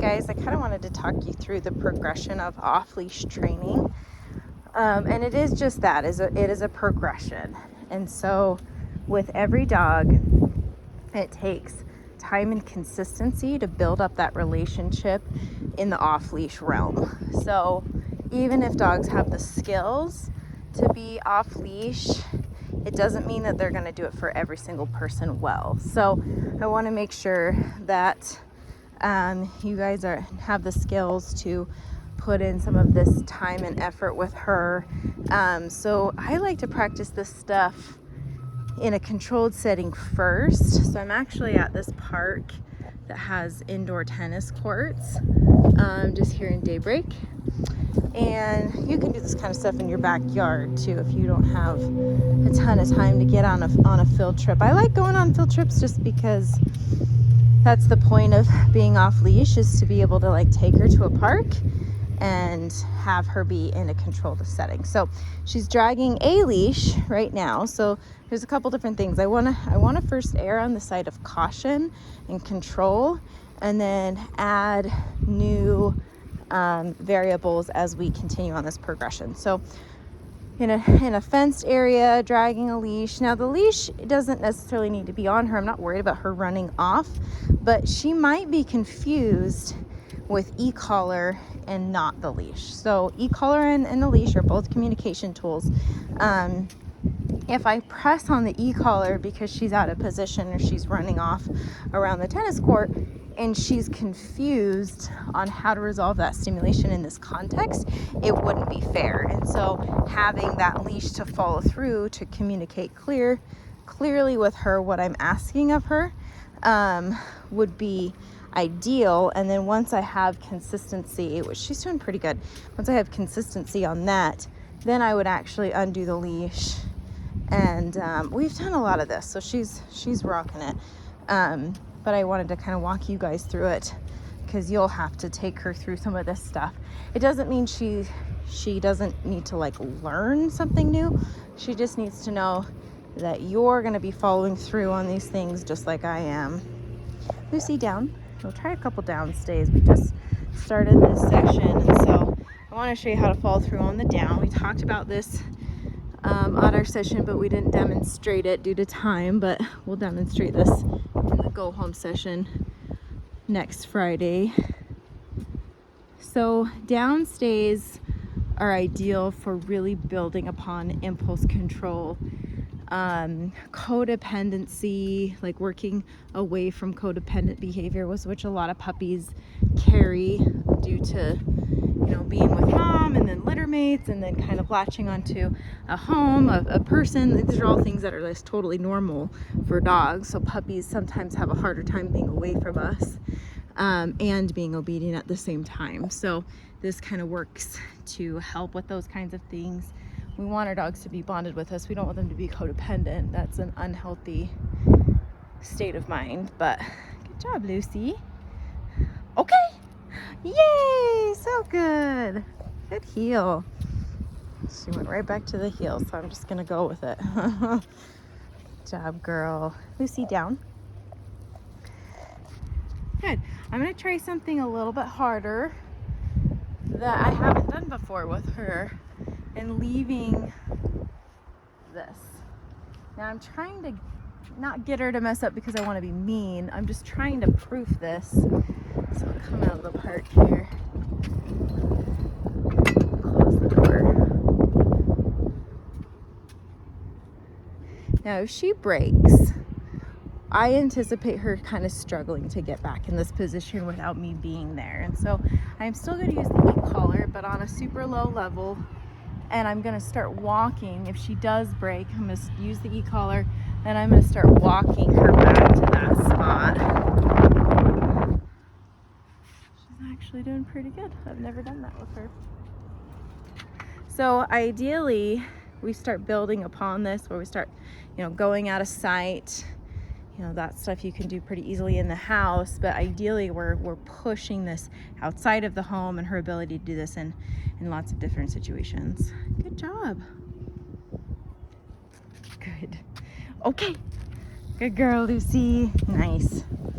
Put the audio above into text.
guys, I kind of wanted to talk you through the progression of off-leash training. And it is just that, it is a progression. And so with every dog, it takes time and consistency to build up that relationship in the off-leash realm. So even if dogs have the skills to be off-leash, it doesn't mean that they're going to do it for every single person well. So I want to make sure that you guys have the skills to put in some of this time and effort with her. So I like to practice this stuff in a controlled setting first. So I'm actually at this park that has indoor tennis courts, just here in Daybreak. And you can do this kind of stuff in your backyard too if you don't have a ton of time to get on a field trip. I like going on field trips just because that's the point of being off leash, is to be able to like take her to a park and have her be in a controlled setting. So she's dragging a leash right now. So there's a couple different things. I want to first err on the side of caution and control, and then add new variables as we continue on this progression. So in a fenced area, dragging a leash. Now the leash doesn't necessarily need to be on her. I'm not worried about her running off, but she might be confused with e-collar and not the leash. So e-collar and the leash are both communication tools. If I press on the e-collar because she's out of position or she's running off around the tennis court and she's confused on how to resolve that stimulation in this context, it wouldn't be fair. And so having that leash to follow through to communicate clearly with her what I'm asking of her would be ideal. And then once I have consistency, which she's doing pretty good, once I have consistency on that, then I would actually undo the leash. And we've done a lot of this, so she's rocking it. But I wanted to kind of walk you guys through it because you'll have to take her through some of this stuff. It doesn't mean she doesn't need to like learn something new. She just needs to know that you're going to be following through on these things just like I am. Lucy, down. We'll try a couple down stays. We just started this session, and so I want to show you how to follow through on the down. We talked about this on our session, but we didn't demonstrate it due to time, but we'll demonstrate this in the go home session next Friday. So down stays are ideal for really building upon impulse control, codependency, like working away from codependent behavior, which a lot of puppies carry due to being with mom and then litter mates and then kind of latching onto a home, a person. These are all things that are just totally normal for dogs. So puppies sometimes have a harder time being away from us and being obedient at the same time. So this kind of works to help with those kinds of things. We want our dogs to be bonded with us. We don't want them to be codependent. That's an unhealthy state of mind. But good job, Lucy. Okay. Yay! So good. Good heel. She went right back to the heel, so I'm just gonna go with it. Good job, girl. Lucy, down. Good. I'm gonna try something a little bit harder that I haven't done before with her, and leaving this. Now I'm trying to not get her to mess up because I want to be mean. I'm just trying to proof this. So I'll come out of the park here. Close the door. Now if she breaks, I anticipate her kind of struggling to get back in this position without me being there. And so I'm still going to use the e-collar, but on a super low level. And I'm going to start walking. If she does break, I'm going to use the e-collar, and I'm going to start walking her back to that spot. She's actually doing pretty good. I've never done that with her. So ideally, we start building upon this, where we start, going out of sight. That stuff you can do pretty easily in the house, but ideally we're pushing this outside of the home and her ability to do this in lots of different situations. Good job. Good. Okay. Good girl, Lucy. Nice.